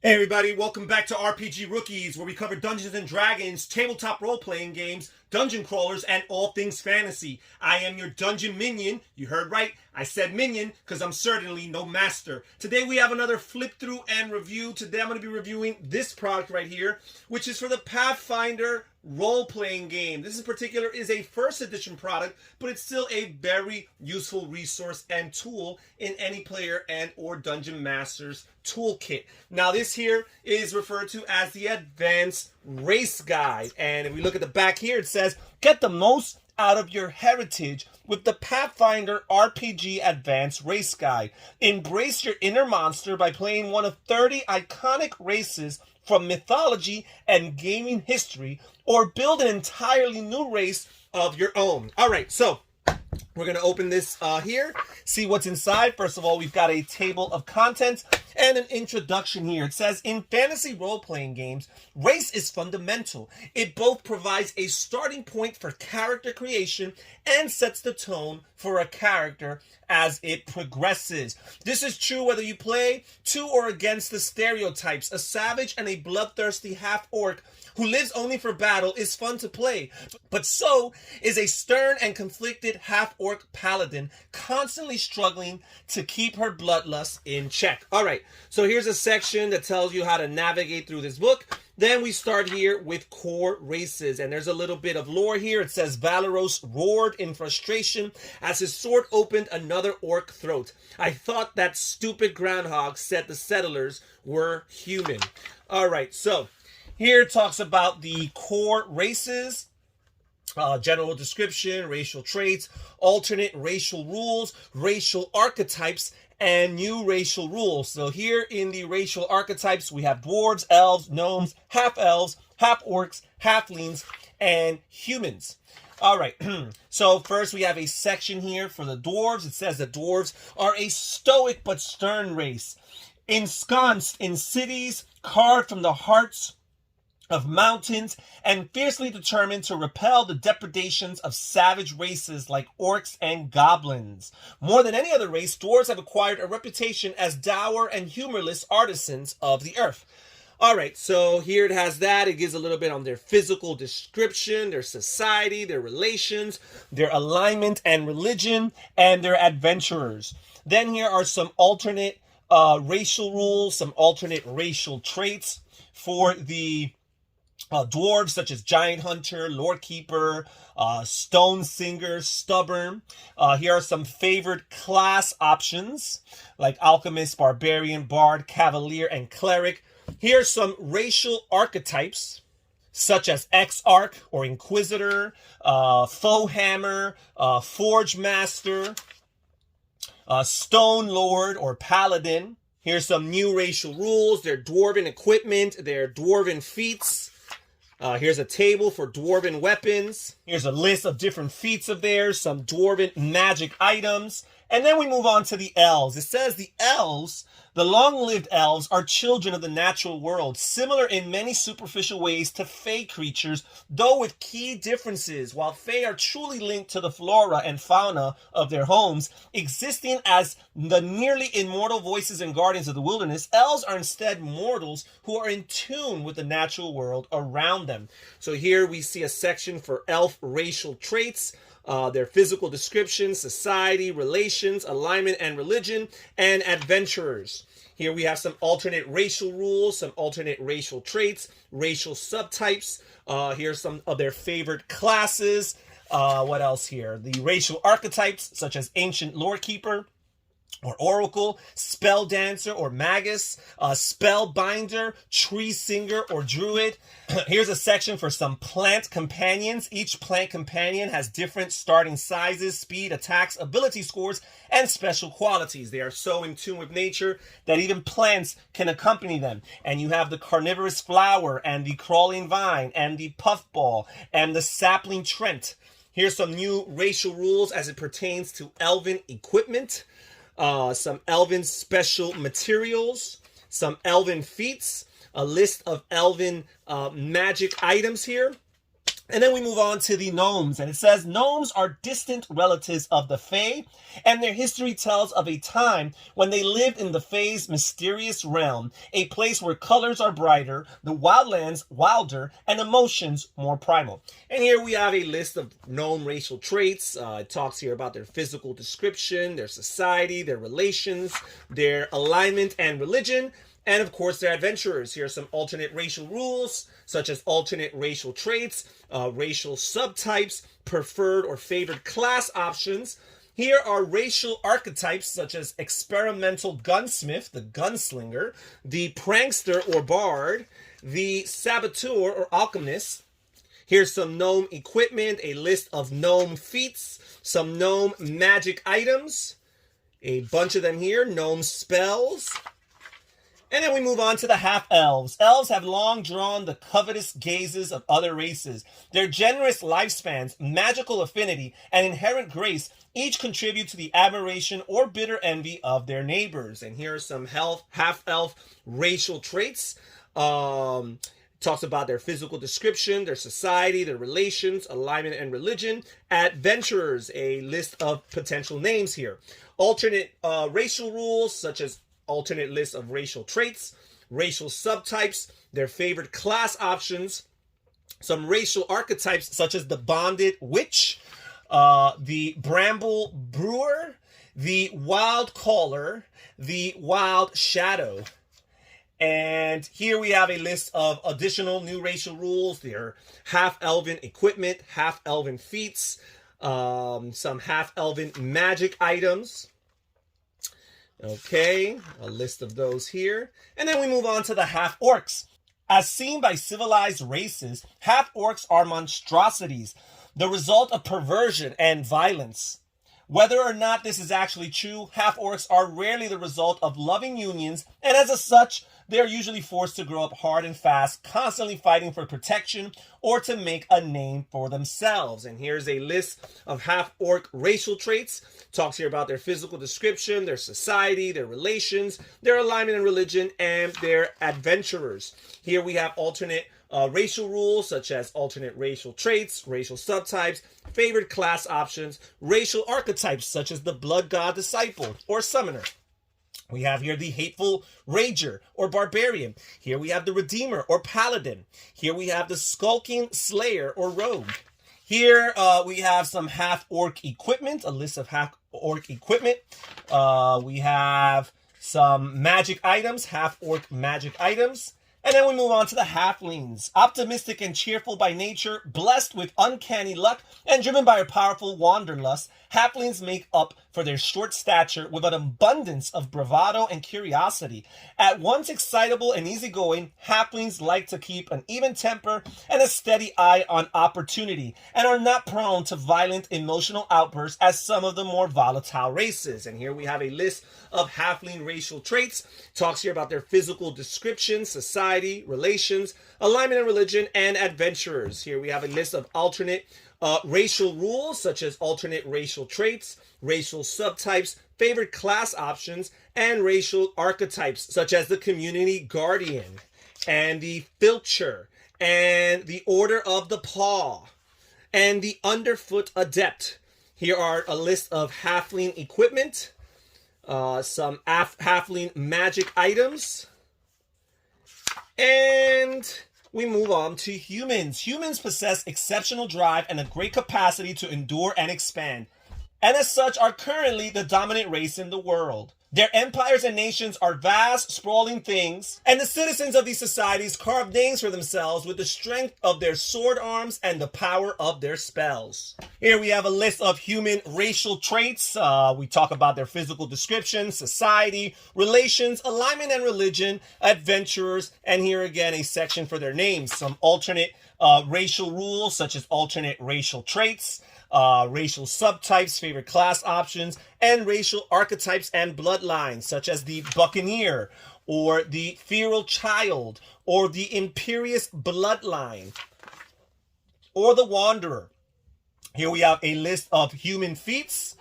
Hey everybody, welcome back to RPG Rookies, where we cover Dungeons & Dragons, tabletop role-playing games, dungeon crawlers, and all things fantasy. I am your dungeon minion. You heard right, I said minion, because I'm certainly no master. Today we have another flip through and review. Today I'm going to be reviewing this product right here, which is for the Pathfinder Role-Playing Game. This in particular is a first edition product, but it's still a very useful resource and tool in any player and or dungeon master's toolkit. Now this here is referred to as the Advanced Race Guide, and if we look at the back here, it says get the most out of your heritage with the Pathfinder RPG Advanced Race Guide. Embrace your inner monster by playing one of 30 iconic races from mythology and gaming history, or build an entirely new race of your own. All right, so we're going to open this here, see what's inside. First of all, we've got a table of contents and an introduction here. It says, in fantasy role-playing games, race is fundamental. It both provides a starting point for character creation and sets the tone for a character as it progresses. This is true whether you play to or against the stereotypes. A savage and a bloodthirsty half-orc who lives only for battle is fun to play, but so is a stern and conflicted half-orc paladin constantly struggling to keep her bloodlust in check. All right, so here's a section that tells you how to navigate through this book. Then we start here with core races, and there's a little bit of lore here. It says Valeros roared in frustration as his sword opened another orc throat. I thought that stupid groundhog said the settlers were human. All right, so here it talks about the core races, general description, racial traits, alternate racial rules, racial archetypes, and new racial rules. So here in the racial archetypes, we have dwarves, elves, gnomes, half-elves, half-orcs, halflings, and humans. All right, so first we have a section here for the dwarves. It says the dwarves are a stoic but stern race, ensconced in cities, carved from the hearts of mountains, and fiercely determined to repel the depredations of savage races like orcs and goblins. More than any other race, dwarves have acquired a reputation as dour and humorless artisans of the earth. All right, so here it has that. It gives a little bit on their physical description, their society, their relations, their alignment and religion, and their adventurers. Then here are some alternate racial rules, some alternate racial traits for the dwarves, such as Giant Hunter, Lord Keeper, Stone Singer, Stubborn. Here are some favored class options, like Alchemist, Barbarian, Bard, Cavalier, and Cleric. Here are some racial archetypes, such as Exarch or Inquisitor, Foe Hammer, Forge Master, Stone Lord or Paladin. Here's some new racial rules, their dwarven equipment, their dwarven feats. Here's a table for dwarven weapons. Here's a list of different feats of theirs, some dwarven magic items. And then we move on to the elves. It says the elves, the long-lived elves, are children of the natural world, similar in many superficial ways to fey creatures, though with key differences. While fey are truly linked to the flora and fauna of their homes, existing as the nearly immortal voices and guardians of the wilderness, elves are instead mortals who are in tune with the natural world around them. So here we see a section for elf racial traits, their physical description, society, relations, alignment and religion, and adventurers. Here we have some alternate racial rules, some alternate racial traits, racial subtypes. Here's some of their favorite classes. What else here? The racial archetypes, such as Ancient Lore Keeper, or Oracle, Spell Dancer or Magus, Spellbinder, Tree Singer or Druid. Here's a section for some plant companions. Each plant companion has different starting sizes, speed, attacks, ability scores, and special qualities. They are so in tune with nature that even plants can accompany them. And you have the carnivorous flower and the crawling vine and the puffball and the sapling trent. Here's some new racial rules as it pertains to elven equipment. Some elven special materials, some elven feats, a list of elven magic items here. And then we move on to the gnomes, and it says, gnomes are distant relatives of the Fae, and their history tells of a time when they lived in the Fae's mysterious realm, a place where colors are brighter, the wildlands wilder, and emotions more primal. And here we have a list of gnome racial traits. It talks here about their physical description, their society, their relations, their alignment and religion, and of course, they're adventurers. Here are some alternate racial rules, such as alternate racial traits, racial subtypes, preferred or favored class options. Here are racial archetypes, such as experimental gunsmith, the gunslinger, the prankster or bard, the saboteur or alchemist. Here's some gnome equipment, a list of gnome feats, some gnome magic items, a bunch of them here, gnome spells. And then we move on to the half-elves. Elves have long drawn the covetous gazes of other races. Their generous lifespans, magical affinity, and inherent grace each contribute to the admiration or bitter envy of their neighbors. And here are some half-elf racial traits. Talks about their physical description, their society, their relations, alignment, and religion. Adventurers, a list of potential names here. Alternate racial rules, such as alternate list of racial traits, racial subtypes, their favorite class options, some racial archetypes such as the bonded witch, the bramble brewer, the wild caller, the wild shadow. And here we have a list of additional new racial rules. Their half-elven equipment, half-elven feats, some half-elven magic items. Okay, a list of those here. And then we move on to the half-orcs. As seen by civilized races, half-orcs are monstrosities, the result of perversion and violence. Whether or not this is actually true, half-orcs are rarely the result of loving unions, and as such, they are usually forced to grow up hard and fast, constantly fighting for protection or to make a name for themselves. And here's a list of half-orc racial traits. Talks here about their physical description, their society, their relations, their alignment and religion, and their adventurers. Here we have alternate racial rules, such as alternate racial traits, racial subtypes, favored class options, racial archetypes, such as the blood god disciple or summoner. We have here the hateful rager or barbarian. Here we have the redeemer or paladin. Here we have the skulking slayer or rogue. Here we have some half-orc equipment, a list of half-orc equipment. We have some magic items, half-orc magic items. And then we move on to the halflings. Optimistic and cheerful by nature, blessed with uncanny luck, and driven by a powerful wanderlust, halflings make up for their short stature with an abundance of bravado and curiosity. At once excitable and easygoing, halflings like to keep an even temper and a steady eye on opportunity, and are not prone to violent emotional outbursts as some of the more volatile races. And here we have a list of halfling racial traits. Talks here about their physical description, society, relations, alignment and religion, and adventurers. Here we have a list of alternate racial rules, such as alternate racial traits, racial subtypes, favorite class options, and racial archetypes, such as the community guardian, and the filcher, and the order of the paw, and the underfoot adept. Here are a list of halfling equipment, some halfling magic items, and we move on to humans. Humans possess exceptional drive and a great capacity to endure and expand, and as such are currently the dominant race in the world. Their empires and nations are vast, sprawling things, and the citizens of these societies carve names for themselves with the strength of their sword arms and the power of their spells. Here we have a list of human racial traits. We talk about their physical description, society, relations, alignment and religion, adventurers, and here again a section for their names. Some alternate racial rules, such as alternate racial traits, racial subtypes, favorite class options, and racial archetypes and bloodlines, such as the buccaneer, or the feral child, or the imperious bloodline, or the wanderer. Here we have a list of human feats,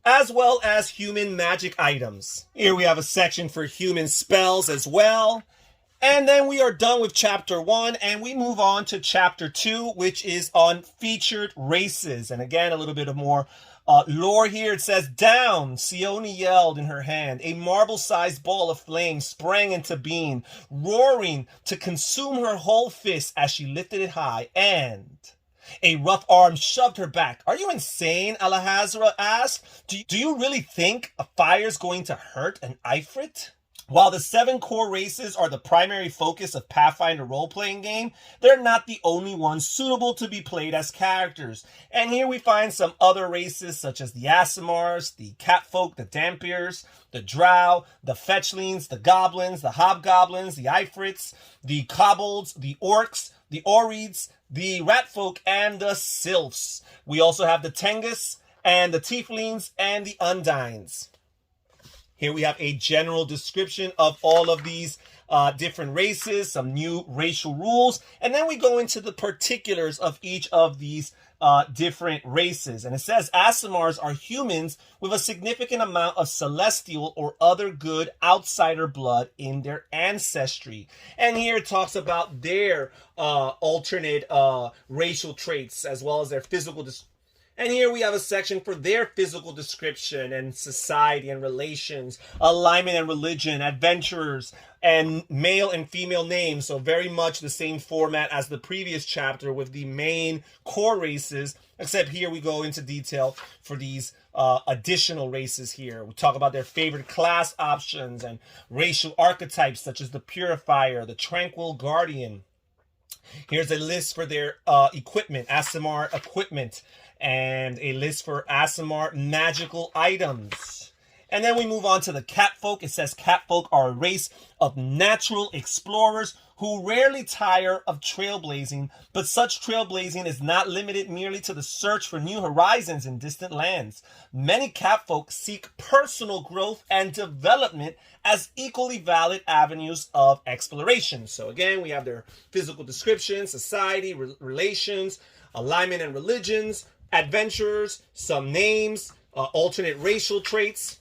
as well as human magic items. Here we have a section for human spells as well. And then we are done with chapter 1, and we move on to chapter 2, which is on featured races. And again, a little bit of more lore here. It says, "Down, Sione yelled in her hand. A marble-sized ball of flame sprang into being, roaring to consume her whole fist as she lifted it high, and a rough arm shoved her back. Are you insane?" Alahazra asked. Do you really think a fire's going to hurt an Ifrit? While the 7 core races are the primary focus of Pathfinder Roleplaying Game, they're not the only ones suitable to be played as characters. And here we find some other races such as the Aasimars, the Catfolk, the Dhampirs, the Drow, the Fetchlings, the Goblins, the Hobgoblins, the Ifrits, the Cobbleds, the Orcs, the Orids, the Ratfolk, and the Sylphs. We also have the Tengus, and the Tieflings, and the Undines. Here we have a general description of all of these different races, some new racial rules, and then we go into the particulars of each of these different races. And it says Aasimars are humans with a significant amount of celestial or other good outsider blood in their ancestry. And here it talks about their alternate racial traits as well as their physical And here we have a section for their physical description and society and relations, alignment and religion, adventurers, and male and female names. So very much the same format as the previous chapter with the main core races, except here we go into detail for these additional races here. We talk about their favorite class options and racial archetypes such as the Purifier, the Tranquil Guardian. Here's a list for their equipment, Aasimar equipment, and a list for Aasimar magical items. And then we move on to the Catfolk. It says Catfolk are a race of natural explorers who rarely tire of trailblazing, but such trailblazing is not limited merely to the search for new horizons in distant lands. Many Catfolk seek personal growth and development as equally valid avenues of exploration. So again, we have their physical description, society, relations, alignment and religions, adventurers, some names, alternate racial traits.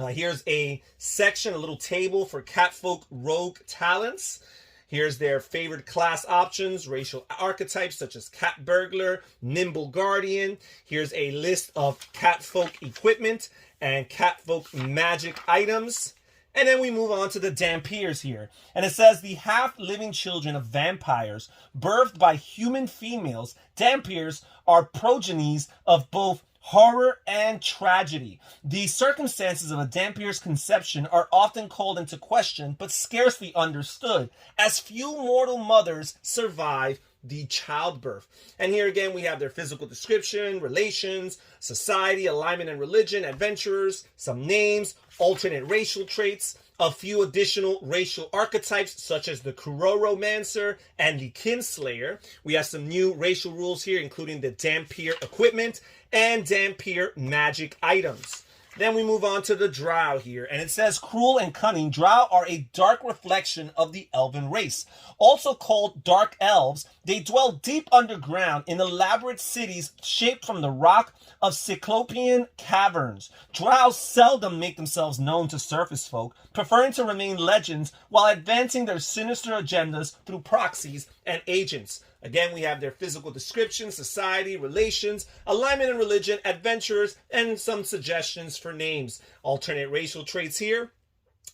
Here's a section, a little table for Catfolk rogue talents. Here's their favorite class options, racial archetypes such as Cat Burglar, Nimble Guardian. Here's a list of Catfolk equipment and Catfolk magic items. And then we move on to the Dhampirs here. And it says the half-living children of vampires, birthed by human females, Dhampirs are progenies of both horror and tragedy. The circumstances of a Dhampir's conception are often called into question, but scarcely understood, as few mortal mothers survive the childbirth. And here again, we have their physical description, relations, society, alignment and religion, adventurers, some names, alternate racial traits, a few additional racial archetypes such as the Kuroromancer and the Kinslayer. We have some new racial rules here, including the Dhampir equipment and Dhampir magic items. Then we move on to the Drow here, and it says cruel and cunning. Drow are a dark reflection of the elven race. Also called dark elves, they dwell deep underground in elaborate cities shaped from the rock of Cyclopean caverns. Drow seldom make themselves known to surface folk, preferring to remain legends while advancing their sinister agendas through proxies and agents. Again, we have their physical description, society, relations, alignment and religion, adventurers, and some suggestions for names. Alternate racial traits here.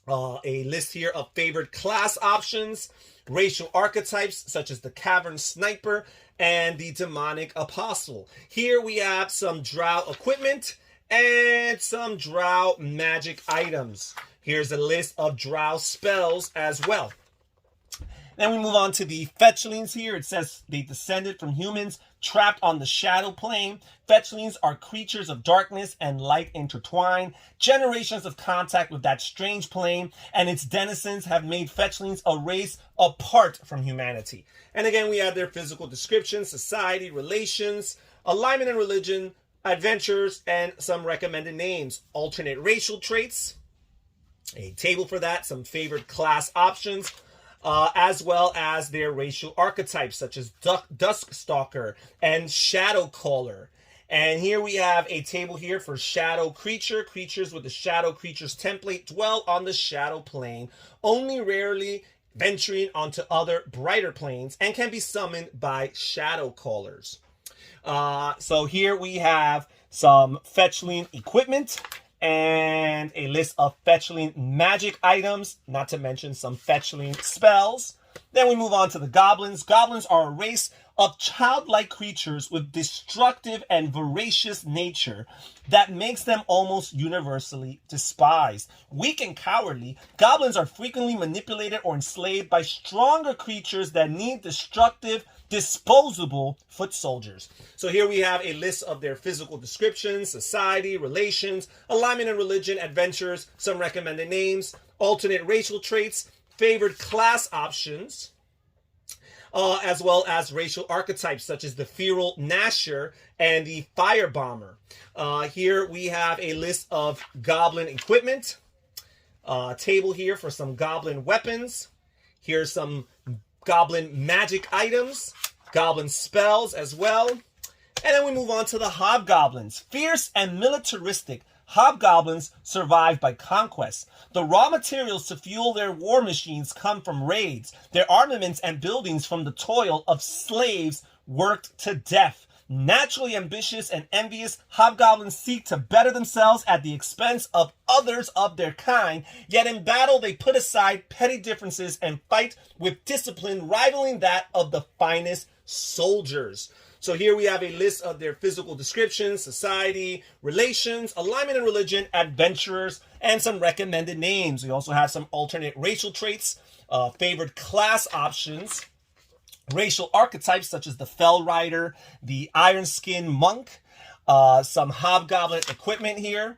A list here of favorite class options, racial archetypes such as the Cavern Sniper and the Demonic Apostle. Here we have some Drow equipment and some Drow magic items. Here's a list of Drow spells as well. Then we move on to the Fetchlings here. It says they descended from humans trapped on the shadow plane. Fetchlings are creatures of darkness and light intertwined. Generations of contact with that strange plane and its denizens have made Fetchlings a race apart from humanity. And again, we have their physical description, society, relations, alignment and religion, adventures, and some recommended names. Alternate racial traits, a table for that, some favorite class options, as well as their racial archetypes such as Duskstalker and Shadowcaller. And here we have a table here for Shadow Creature. Creatures with the Shadow Creatures template dwell on the shadow plane, only rarely venturing onto other brighter planes, and can be summoned by shadow callers. So here we have some fetchling equipment and a list of fetchling magic items, not to mention some fetchling spells. Then we move on to the goblins. Goblins are a race of childlike creatures with destructive and voracious nature that makes them almost universally despised. Weak and cowardly, goblins are frequently manipulated or enslaved by stronger creatures that need destructive, disposable foot soldiers. So here we have a list of their physical descriptions, society, relations, alignment and religion, adventures, some recommended names, alternate racial traits, favored class options, as well as racial archetypes such as the feral Gnasher and the Firebomber. Here we have a list of goblin equipment, table here for some goblin weapons. Here's some goblin magic items, goblin spells as well. And then we move on to the hobgoblins. Fierce and militaristic, hobgoblins survive by conquest. The raw materials to fuel their war machines come from raids, their armaments and buildings from the toil of slaves worked to death. Naturally ambitious and envious, hobgoblins seek to better themselves at the expense of others of their kind, yet in battle they put aside petty differences and fight with discipline rivaling that of the finest soldiers. So here we have a list of their physical descriptions, society, relations, alignment and religion, adventurers, and some recommended names. We also have some alternate racial traits, favored class options, racial archetypes such as the Fell Rider, the Iron Skin Monk, some hobgoblin equipment here,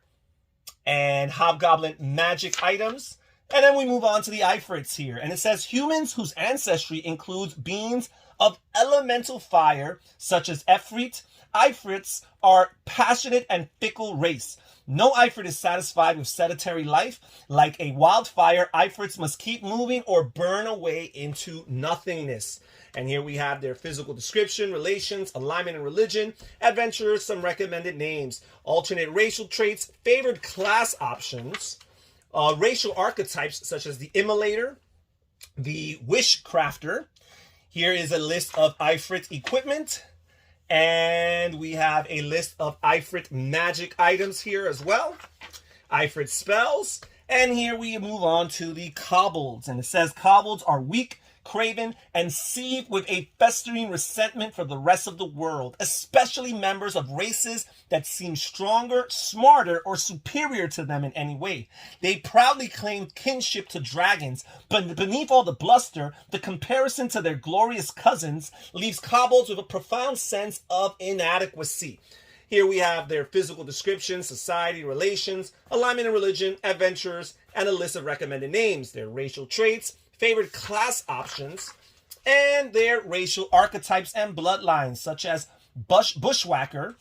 and hobgoblin magic items. And then we move on to the Ifrits here. And it says humans whose ancestry includes beings of elemental fire, such as Efreet. Ifrits are passionate and fickle race. No Ifrit is satisfied with sedentary life. Like a wildfire, Ifrits must keep moving or burn away into nothingness. And here we have their physical description, relations, alignment and religion, adventurers, some recommended names, alternate racial traits, favored class options, racial archetypes such as the Immolator, the Wishcrafter. Here is a list of Ifrit equipment, and we have a list of Ifrit magic items here as well, Ifrit spells, and here we move on to the Cobbleds, and it says Cobbleds are weak, craven, and seethe with a festering resentment for the rest of the world, especially members of races that seem stronger, smarter, or superior to them in any way. They proudly claim kinship to dragons, but beneath all the bluster, the comparison to their glorious cousins leaves Cobbleds with a profound sense of inadequacy. Here we have their physical description, society, relations, alignment and religion, adventurers, and a list of recommended names, their racial traits, favored class options, and their racial archetypes and bloodlines, such as Bushwhacker.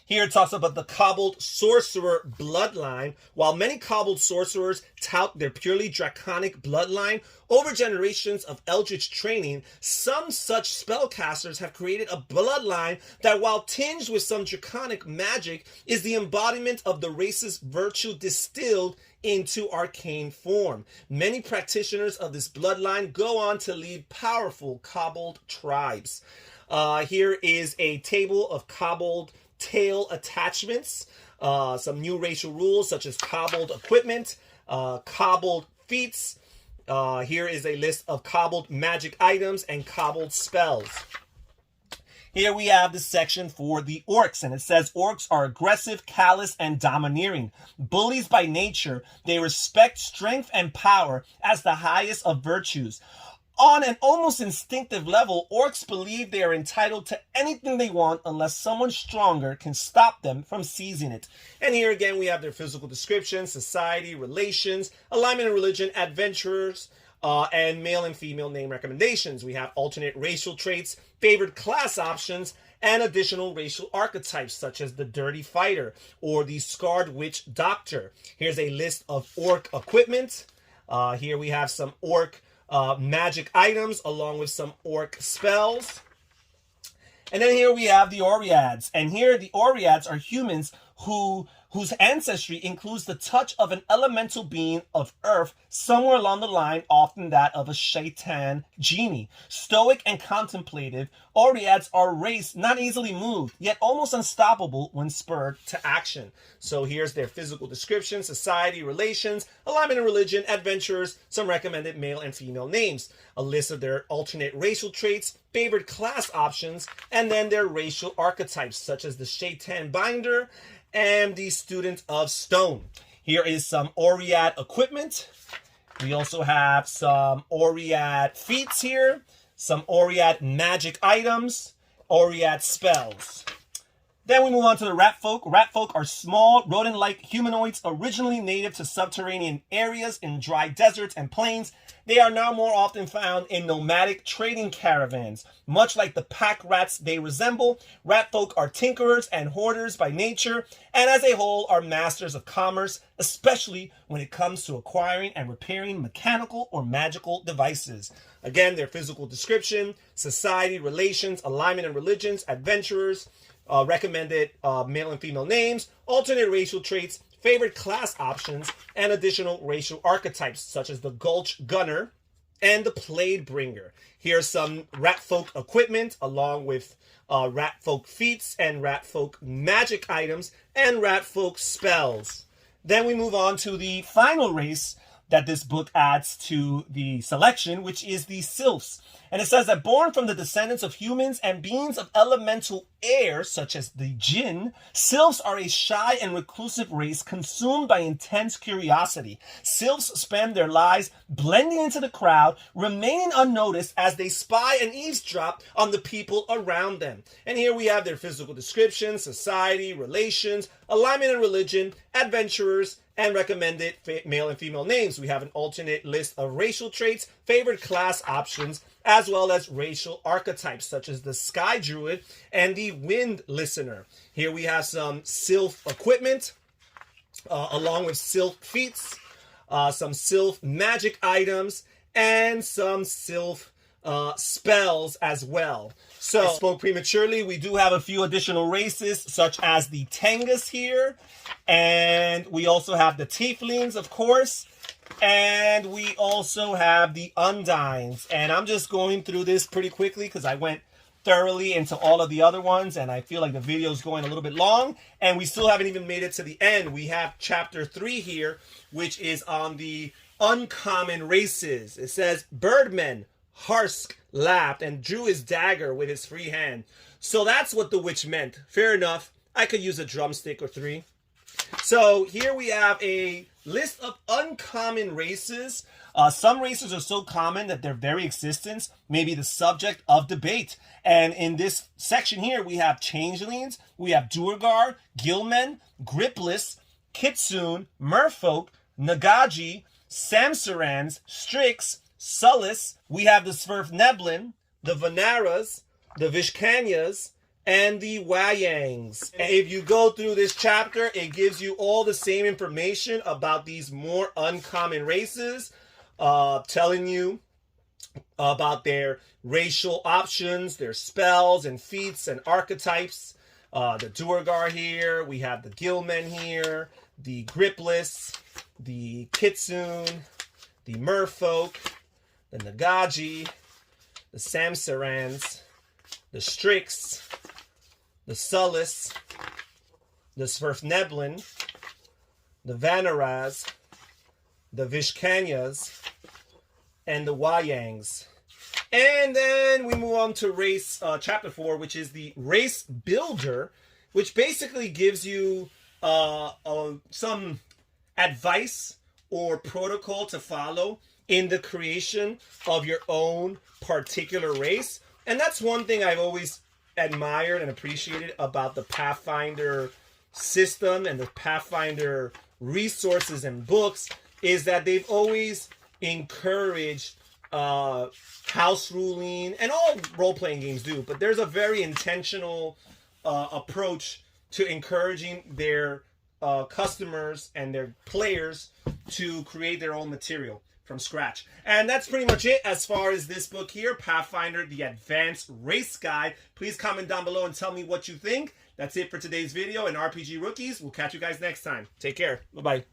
Here it talks about the Cobbled Sorcerer bloodline. While many Cobbled Sorcerers tout their purely draconic bloodline, over generations of eldritch training, some such spellcasters have created a bloodline that, while tinged with some draconic magic, is the embodiment of the race's virtue distilled into arcane form. Many practitioners of this bloodline go on to lead powerful Cobbled tribes. Here is a table of Cobbled tail attachments, some new racial rules such as Cobbled equipment, Cobbled feats. Here is a list of Cobbled magic items and Cobbled spells. Here we have the section for the orcs, and it says orcs are aggressive, callous, and domineering. Bullies by nature, they respect strength and power as the highest of virtues. On an almost instinctive level, orcs believe they are entitled to anything they want unless someone stronger can stop them from seizing it. And here again we have their physical description, society, relations, alignment and religion, adventurers, and male and female name recommendations. We have alternate racial traits, favored class options, and additional racial archetypes such as the Dirty Fighter or the Scarred Witch Doctor. Here's a list of orc equipment. Here we have some orc magic items along with some orc spells. And then here we have the Oreads. And here the Oreads are humans who whose ancestry includes the touch of an elemental being of earth somewhere along the line, often that of a shaitan genie. Stoic and contemplative, Oreads are a race not easily moved, yet almost unstoppable when spurred to action. So here's their physical description: society, relations, alignment and religion, adventurers, some recommended male and female names, a list of their alternate racial traits, favored class options, and then their racial archetypes, such as the shaitan binder and the student of stone. Here is some Oread equipment. We also have some Oread feats here, some Oread magic items, Oread spells. Then we move on to the rat folk. Rat folk are small, rodent-like humanoids originally native to subterranean areas in dry deserts and plains. They are now more often found in nomadic trading caravans. Much like the pack rats they resemble, rat folk are tinkerers and hoarders by nature, and as a whole are masters of commerce, especially when it comes to acquiring and repairing mechanical or magical devices. Again, their physical description: society, relations, alignment and religions, adventurers, recommended male and female names, alternate racial traits, favorite class options, and additional racial archetypes such as the Gulch Gunner and the Plaid Bringer. Here's some rat folk equipment along with rat folk feats and rat folk magic items and rat folk spells. Then we move on to the final race that this book adds to the selection, which is the Sylphs. And it says that born from the descendants of humans and beings of elemental air, such as the Jinn, Sylphs are a shy and reclusive race consumed by intense curiosity. Sylphs spend their lives blending into the crowd, remaining unnoticed as they spy and eavesdrop on the people around them. And here we have their physical description: society, relations, alignment and religion, adventurers, and recommended male and female names. We have an alternate list of racial traits, favored class options, as well as racial archetypes such as the Sky Druid and the Wind Listener. Here we have some Sylph equipment, along with Sylph feats, some Sylph magic items, and some Sylph spells as well. So, I spoke prematurely. We do have a few additional races, such as the Tengus here, and we also have the Tieflings, of course, and we also have the Undines. And I'm just going through this pretty quickly because I went thoroughly into all of the other ones, and I feel like the video is going a little bit long, and we still haven't even made it to the end. We have chapter 3 here, which is on the uncommon races. It says, Birdman, Harsk laughed and drew his dagger with his free hand. So that's what the witch meant. Fair enough. I could use a drumstick or 3. So here we have a list of uncommon races. Some races are so common that their very existence may be the subject of debate. And in this section here, we have changelings, we have Duergar, Gillmen, Gripless, Kitsune, Merfolk, Nagaji, Samsarans, Strix, Sullus. We have the Svirfneblin, the Vanaras, the Vishkanyas, and the Wayangs. And if you go through this chapter, it gives you all the same information about these more uncommon races, telling you about their racial options, their spells and feats and archetypes. The Duergar here, we have the Gillmen here, the Gripless, the Kitsune, the Merfolk, the Nagaji, the Samsarans, the Strix, the Sullus, the Svirfneblin, the Vanaras, the Vishkanyas, and the Wayangs. And then we move on to race chapter 4, which is the Race Builder, which basically gives you some advice or protocol to follow in the creation of your own particular race. And that's one thing I've always admired and appreciated about the Pathfinder system and the Pathfinder resources and books, is that they've always encouraged house ruling, and all role-playing games do, but there's a very intentional approach to encouraging their customers and their players to create their own material from scratch. And that's pretty much it as far as this book here, Pathfinder, the Advanced Race Guide. Please comment down below and tell me what you think. That's it for today's video and RPG Rookies. We'll catch you guys next time. Take care. Bye-bye.